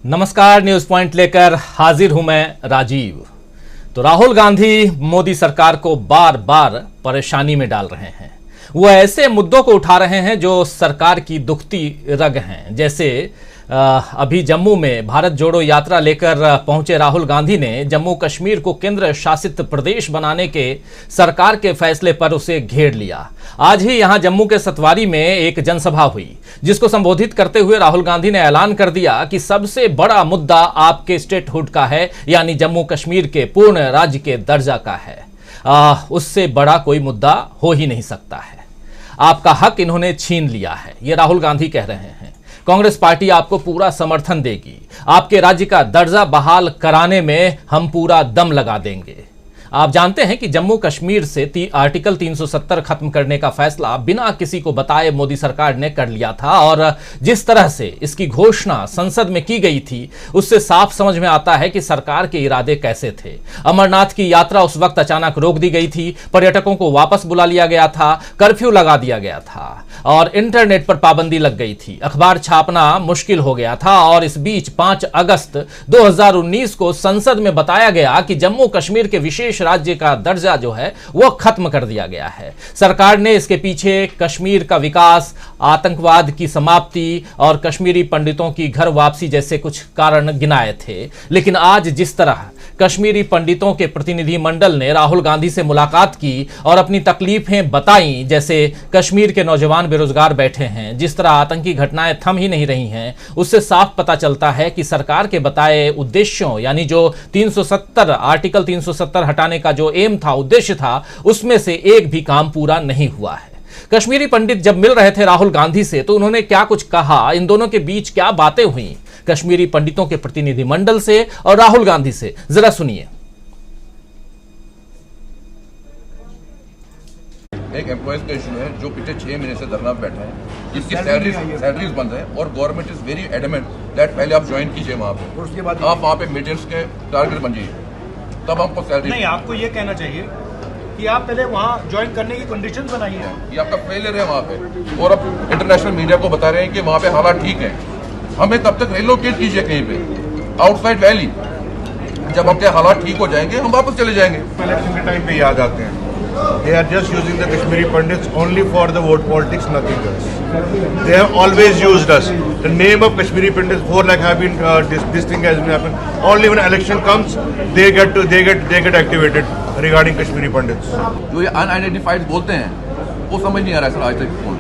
नमस्कार, news point लेकर हाजिर हूं मैं राजीव। तो राहुल गांधी मोदी सरकार को बार बार परेशानी में डाल रहे हैं। वो ऐसे मुद्दों को उठा रहे हैं जो सरकार की दुखती रग हैं। जैसे अभी जम्मू में भारत जोड़ो यात्रा लेकर पहुंचे राहुल गांधी ने जम्मू कश्मीर को केंद्र शासित प्रदेश बनाने के सरकार के फैसले पर उसे घेर लिया। आज ही यहां जम्मू के सतवारी में एक जनसभा हुई, जिसको संबोधित करते हुए राहुल गांधी ने ऐलान कर दिया कि सबसे बड़ा मुद्दा आपके स्टेटहुड का है, यानी जम्मू कश्मीर के पूर्ण राज्य के दर्जा का है। उससे बड़ा कोई मुद्दा हो ही नहीं सकता है। आपका हक इन्होंने छीन लिया है, ये राहुल गांधी कह रहे हैं। कांग्रेस पार्टी आपको पूरा समर्थन देगी। आपके राज्य का दर्जा बहाल कराने में हम पूरा दम लगा देंगे। आप जानते हैं कि जम्मू कश्मीर से आर्टिकल 370 खत्म करने का फैसला बिना किसी को बताए मोदी सरकार ने कर लिया था, और जिस तरह से इसकी घोषणा संसद में की गई थी, उससे साफ समझ में आता है कि सरकार के इरादे कैसे थे। अमरनाथ की यात्रा उस वक्त अचानक रोक दी गई थी, पर्यटकों को वापस बुला लिया गया था, कर्फ्यू लगा दिया गया था और इंटरनेट पर पाबंदी लग गई थी। अखबार छापना मुश्किल हो गया था और इस बीच 5 अगस्त 2019 को संसद में बताया गया कि जम्मू कश्मीर के विशेष राज्य का दर्जा जो है वो खत्म कर दिया गया है। सरकार ने इसके पीछे कश्मीर का विकास, आतंकवाद की समाप्ति और कश्मीरी पंडितों की घर वापसी जैसे कुछ कारण गिनाए थे। लेकिन आज जिस तरह कश्मीरी पंडितों के प्रतिनिधि मंडल ने राहुल गांधी से मुलाकात की और अपनी तकलीफें बताई, जैसे कश्मीर के नौजवान बेरोजगार बैठे हैं, जिस तरह आतंकी घटनाएं थम ही नहीं रही हैं, उससे साफ पता चलता है कि सरकार के बताए उद्देश्यों, यानी जो 370 आर्टिकल 370 हटाने का जो एम था, उद्देश्य था, उसमें से एक भी काम पूरा नहीं हुआ है। कश्मीरी पंडित जब मिल रहे थे राहुल गांधी से, तो उन्होंने क्या कुछ कहा, इन दोनों के बीच क्या बातें हुई कश्मीरी पंडितों के प्रतिनिधि मंडल से और राहुल गांधी से, जरा सुनिए। एक एम्प्लॉयज का इशू है जो पिछले 6 महीने से धरना पे बैठा है, जिसकी सैलरीज बंद है और government is very adamant that पहले आप ज्वाइन कीजिए वहाँ पे, उसके बाद आप वहाँ पे मेंटेनेंस के टारगेट बन जाइए, तब हमको सैलरी नहीं। आपको ये कहना चाहिए कि आप पहले वहाँ ज्वाइन करने की कंडीशंस बनाइए। ये आपका फेलियर है वहाँ पे, और अब इंटरनेशनल मीडिया को बता रहे हैं कि वहाँ पे हालात ठीक है। हमें तब तक रिलोकेट कीजिए कहीं पे आउटसाइड वैली, जब आपके हालात ठीक हो जाएंगे हम वापस चले जाएंगे। इलेक्शन के टाइम पे याद आते हैं। They are just using the Kashmiri Pandits only for the vote politics, nothing else. They have always used us. The name of Kashmiri Pandits for like have been this thing has been happened. Only when election comes, they get activated regarding Kashmiri Pandits. जो ये unidentified बोलते हैं वो समझ नहीं आ रहा है sir आज तक कौन।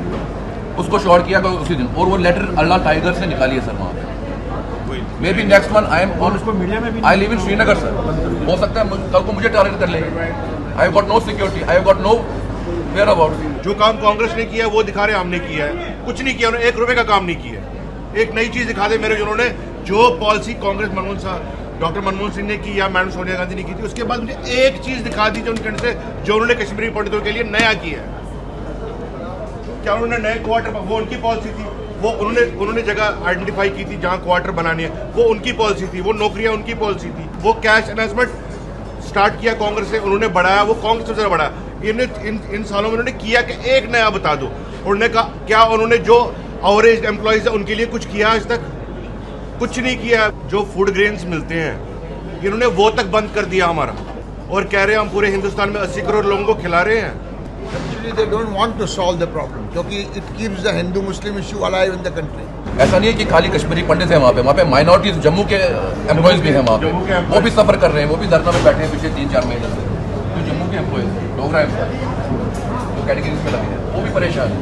उसको शॉर्ट किया गया उसी दिन, और वो लेटर अल्लाह टाइगर से निकालिए सर वहाँ पे। May be next one I am on, I live in Srinagar sir. हो सकता है कल को मुझे टारगेट कर लेंगे। I have got no security, I have got no whereabouts. जो काम कांग्रेस ने किया वो दिखा रहे हमने किया है, कुछ नहीं किया उन्होंने, 1 रुपए का काम नहीं किया है। एक नई चीज दिखा दे मेरे, जिन्होंने जो पॉलिसी कांग्रेस डॉक्टर मनमोहन सिंह ने की या मैडम सोनिया गांधी ने की थी, उसके बाद मुझे एक चीज दिखा दी जो उन्होंने कश्मीरी पंडितों के लिए नया किया है। क्या उन्होंने नए क्वार्टर, वो उनकी पॉलिसी थी, वो उन्होंने जगह आइडेंटिफाई की थी जहां क्वार्टर बनानी है, वो उनकी पॉलिसी थी, वो नौकरियां उनकी पॉलिसी थी। वो कैश अनाउंसमेंट स्टार्ट किया कांग्रेस से, उन्होंने बढ़ाया, वो कांग्रेस से बढ़ाया। इन सालों में उन्होंने किया कि एक नया बता दो। उन्होंने कहा क्या उन्होंने जो एवरेज एम्प्लॉइज है उनके लिए कुछ किया? आज तक कुछ नहीं किया। जो फूड ग्रेन्स मिलते हैं इन्होंने वो तक बंद कर दिया हमारा, और कह रहे हैं हम पूरे हिंदुस्तान में 80 करोड़ लोगों को खिला रहे हैं। Actually, they don't want to solve the problem, क्योंकि it keeps the Hindu-Muslim issue alive in the country. ऐसा नहीं है कि खाली कश्मीरी पंडित हैं वहाँ पे माइनॉरिटीज जम्मू के एम्प्लॉयज भी हैं वहाँ पे, वो भी सफर कर रहे हैं, वो भी धरना में बैठे हैं पिछले 3-4 महीने से। जो जम्मू के एम्प्लॉयज, डोगरा एम्प्लॉयज जो कैटेगरीज में लगे हैं, वो भी परेशान हैं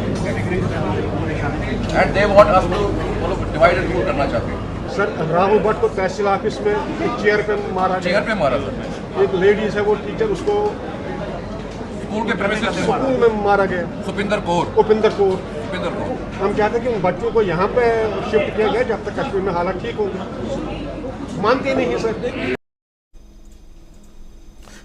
and they want us to divide and rule करना चाहते हैं। सर, राहुल भट्ट को तहसील ऑफिस में एक चेयर पे मारा सर। एक लेडीज है वो टीचर, उसको स्कूल के प्रेमिसेस स्कूल में मारा गया। सुपिंदर कौर। हम चाहते हैं कि उन बच्चों को यहाँ पे शिफ्ट किया जाए जब तक कश्मीर में हालात ठीक होंगे। मानते नहीं सर।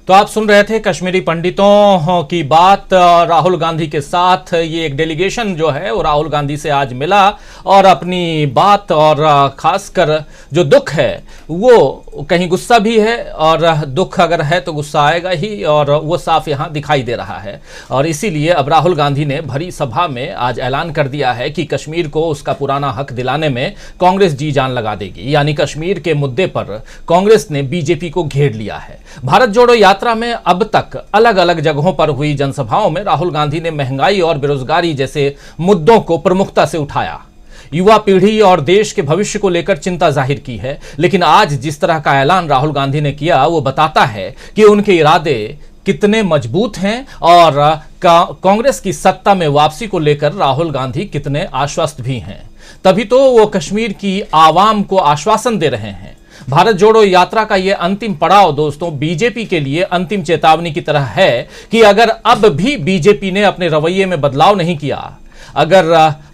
तो आप सुन रहे थे कश्मीरी पंडितों की बात। राहुल गांधी के साथ ये एक डेलीगेशन जो है वो राहुल गांधी से आज मिला और अपनी बात और खासकर जो दुख है वो कहीं गुस्सा भी है, और दुख अगर है तो गुस्सा आएगा ही, और वो साफ यहाँ दिखाई दे रहा है। और इसीलिए अब राहुल गांधी ने भरी सभा में आज ऐलान कर दिया है कि कश्मीर को उसका पुराना हक दिलाने में कांग्रेस जी जान लगा देगी। यानी कश्मीर के मुद्दे पर कांग्रेस ने बीजेपी को घेर लिया है। भारत जोड़ो यात्रा में अब तक अलग अलग जगहों पर हुई जनसभाओं में राहुल गांधी ने महंगाई और बेरोजगारी जैसे मुद्दों को प्रमुखता से उठाया, युवा पीढ़ी और देश के भविष्य को लेकर चिंता जाहिर की है। लेकिन आज जिस तरह का ऐलान राहुल गांधी ने किया वो बताता है कि उनके इरादे कितने मजबूत हैं और कांग्रेस की सत्ता में वापसी को लेकर राहुल गांधी कितने आश्वस्त भी हैं। तभी तो वो कश्मीर की आवाम को आश्वासन दे रहे हैं। भारत जोड़ो यात्रा का ये अंतिम पड़ाव दोस्तों बीजेपी के लिए अंतिम चेतावनी की तरह है कि अगर अब भी बीजेपी ने अपने रवैये में बदलाव नहीं किया, अगर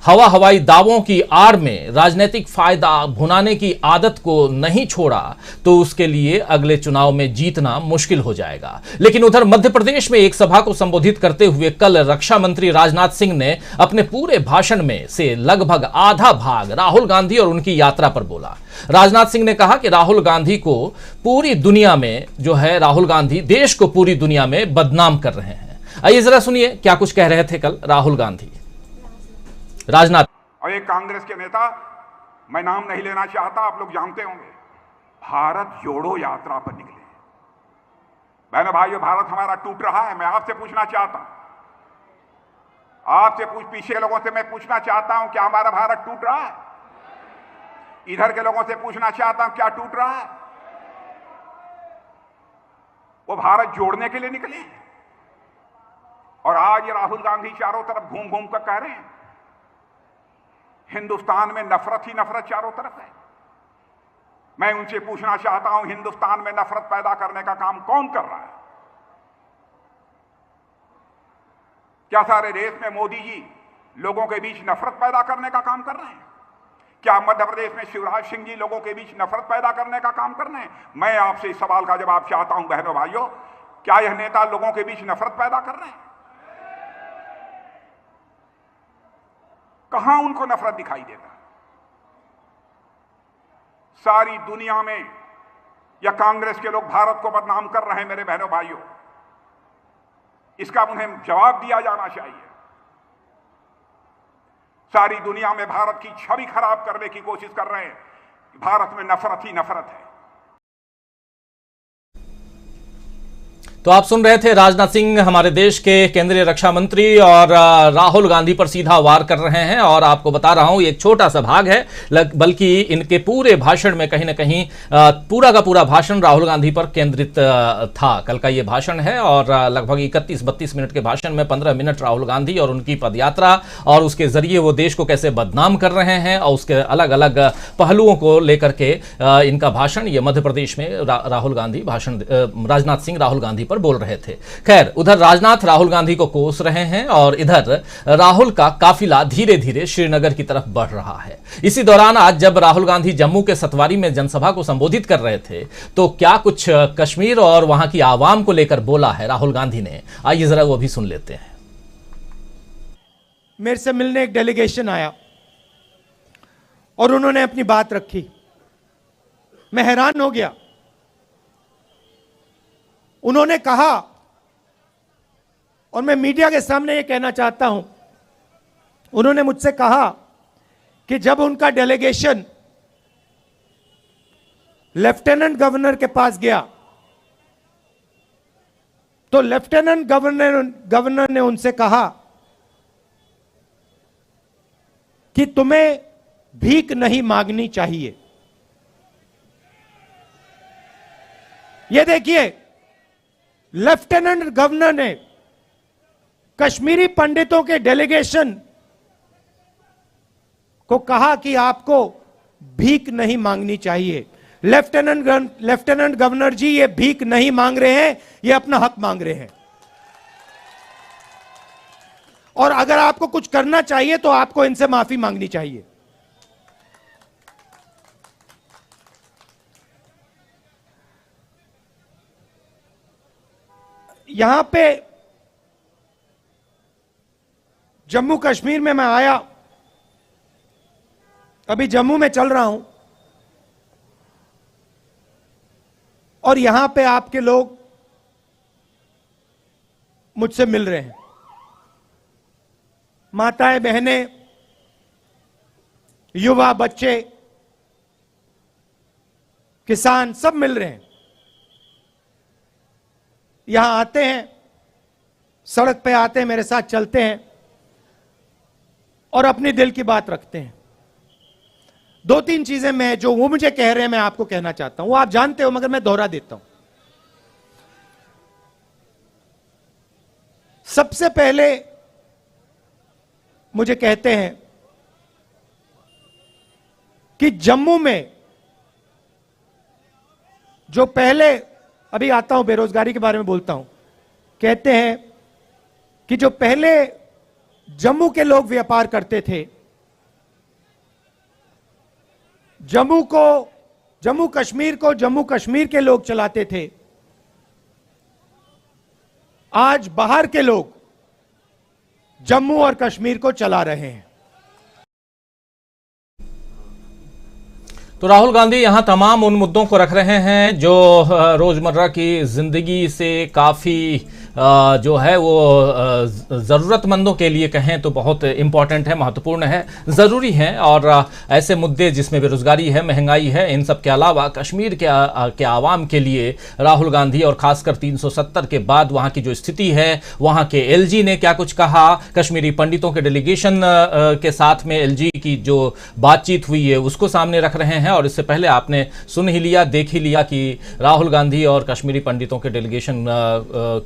हवाई दावों की आड़ में राजनीतिक फायदा भुनाने की आदत को नहीं छोड़ा, तो उसके लिए अगले चुनाव में जीतना मुश्किल हो जाएगा। लेकिन उधर मध्य प्रदेश में एक सभा को संबोधित करते हुए कल रक्षा मंत्री राजनाथ सिंह ने अपने पूरे भाषण में से लगभग आधा भाग राहुल गांधी और उनकी यात्रा पर बोला। राजनाथ सिंह ने कहा कि राहुल गांधी को पूरी दुनिया में जो है, राहुल गांधी देश को पूरी दुनिया में बदनाम कर रहे हैं। आइए जरा सुनिए क्या कुछ कह रहे थे कल राहुल गांधी। राजनाथ और एक कांग्रेस के नेता, मैं नाम नहीं लेना चाहता, आप लोग जानते होंगे, भारत जोड़ो यात्रा पर निकले। बहनों भाइयों, भारत हमारा टूट रहा है। मैं आपसे पूछना चाहता हूं, आपसे पीछे लोगों से मैं पूछना चाहता हूं, क्या हमारा भारत टूट रहा है? इधर के लोगों से पूछना चाहता हूं, क्या टूट रहा है? वो भारत जोड़ने के लिए निकले हैं। और आज ये राहुल गांधी चारों तरफ घूम घूम कर कह रहे हैं हिंदुस्तान में नफरत ही नफरत चारों तरफ है। मैं उनसे पूछना चाहता हूं, हिंदुस्तान में नफरत पैदा करने का काम कौन कर रहा है? क्या सारे देश में मोदी जी लोगों के बीच नफरत पैदा करने का काम कर रहे हैं? क्या मध्य प्रदेश में शिवराज सिंह जी लोगों के बीच नफरत पैदा करने का काम कर रहे हैं? मैं आपसे इस सवाल का जवाब चाहता हूं बहनों भाइयों, क्या यह नेता लोगों के बीच नफरत पैदा कर रहे हैं? कहां उनको नफरत दिखाई देता? सारी दुनिया में या कांग्रेस के लोग भारत को बदनाम कर रहे हैं मेरे बहनों भाइयों, इसका उन्हें जवाब दिया जाना चाहिए। सारी दुनिया में भारत की छवि खराब करने की कोशिश कर रहे हैं। भारत में नफरत ही नफरत है। तो आप सुन रहे थे राजनाथ सिंह, हमारे देश के केंद्रीय रक्षा मंत्री, और राहुल गांधी पर सीधा वार कर रहे हैं। और आपको बता रहा हूं, ये एक छोटा सा भाग है, बल्कि इनके पूरे भाषण में कहीं ना कहीं पूरा का पूरा भाषण राहुल गांधी पर केंद्रित था। कल का ये भाषण है और लगभग 31-32 मिनट के भाषण में 15 मिनट राहुल गांधी और उनकी पदयात्रा और उसके जरिए वो देश को कैसे बदनाम कर रहे हैं और उसके अलग अलग पहलुओं को लेकर के इनका भाषण, ये मध्य प्रदेश में राहुल गांधी भाषण, राजनाथ सिंह राहुल गांधी पर बोल रहे थे। खैर, उधर राजनाथ राहुल गांधी को कोस रहे हैं और इधर राहुल का काफिला धीरे धीरे श्रीनगर की तरफ बढ़ रहा है। इसी दौरान आज जब राहुल गांधी जम्मू के सतवारी में जनसभा को संबोधित कर रहे थे, तो क्या कुछ कश्मीर और वहां की आवाम को लेकर बोला है राहुल गांधी ने, आइए जरा वो भी सुन लेते हैं। मेरे से मिलने एक डेलीगेशन आया और उन्होंने अपनी बात रखी। मैं हैरान हो गया। उन्होंने कहा, और मैं मीडिया के सामने ये कहना चाहता हूं, उन्होंने मुझसे कहा कि जब उनका डेलीगेशन लेफ्टिनेंट गवर्नर के पास गया तो लेफ्टिनेंट गवर्नर ने उनसे कहा कि तुम्हें भीख नहीं मांगनी चाहिए। यह देखिए, लेफ्टिनेंट गवर्नर ने कश्मीरी पंडितों के डेलीगेशन को कहा कि आपको भीख नहीं मांगनी चाहिए। लेफ्टिनेंट गवर्नर जी, ये भीख नहीं मांग रहे हैं, ये अपना हक मांग रहे हैं। और अगर आपको कुछ करना चाहिए तो आपको इनसे माफी मांगनी चाहिए। यहां पे जम्मू कश्मीर में मैं आया, अभी जम्मू में चल रहा हूं और यहां पे आपके लोग मुझसे मिल रहे हैं, माताएं बहनें, युवा, बच्चे, किसान सब मिल रहे हैं। यहां आते हैं, सड़क पे आते हैं, मेरे साथ चलते हैं और अपनी दिल की बात रखते हैं। दो तीन चीजें मैं जो वो मुझे कह रहे हैं मैं आपको कहना चाहता हूं, वो आप जानते हो मगर मैं दोहरा देता हूं। सबसे पहले मुझे कहते हैं कि जम्मू में जो पहले, अभी आता हूं बेरोजगारी के बारे में बोलता हूं, कहते हैं कि जो पहले जम्मू के लोग व्यापार करते थे, जम्मू कश्मीर को जम्मू कश्मीर के लोग चलाते थे, आज बाहर के लोग जम्मू और कश्मीर को चला रहे हैं। तो राहुल गांधी यहां तमाम उन मुद्दों को रख रहे हैं जो रोजमर्रा की जिंदगी से काफी जो है वो ज़रूरतमंदों के लिए कहें तो बहुत इम्पॉर्टेंट है, महत्वपूर्ण है, ज़रूरी है। और ऐसे मुद्दे जिसमें बेरोजगारी है, महंगाई है, इन सब के अलावा कश्मीर के आवाम के लिए राहुल गांधी और ख़ासकर 370 के बाद वहाँ की जो स्थिति है, वहाँ के एलजी ने क्या कुछ कहा, कश्मीरी पंडितों के डेलीगेशन के साथ में एलजी की जो बातचीत हुई है उसको सामने रख रहे हैं। और इससे पहले आपने सुन ही लिया, देख ही लिया कि राहुल गांधी और कश्मीरी पंडितों के डेलीगेशन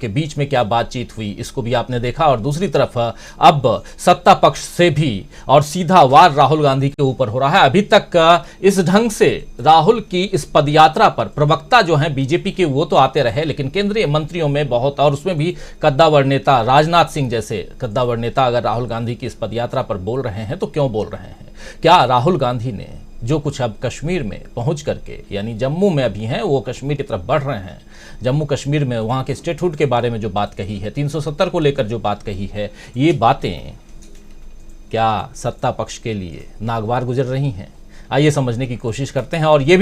के बीच में क्या बातचीत हुई, इसको भी आपने देखा। और दूसरी तरफ अब सत्ता पक्ष से भी और सीधा वार राहुल गांधी के ऊपर हो रहा है। अभी तक इस ढंग से राहुल की इस पदयात्रा पर प्रवक्ता जो हैं बीजेपी के वो तो आते रहे, लेकिन केंद्रीय मंत्रियों में बहुत, और उसमें भी कद्दावर नेता राजनाथ सिंह जैसे कद्दावर नेता अगर राहुल गांधी की इस पदयात्रा पर बोल रहे हैं तो क्यों बोल रहे हैं? क्या राहुल गांधी ने जो कुछ अब कश्मीर में पहुंच करके, यानी जम्मू में अभी हैं, वो कश्मीर की तरफ बढ़ रहे हैं, जम्मू कश्मीर में वहाँ के स्टेटहुड के बारे में जो बात कही है, 370 को लेकर जो बात कही है, ये बातें क्या सत्ता पक्ष के लिए नागवार गुजर रही हैं? आइए समझने की कोशिश करते हैं। और ये भी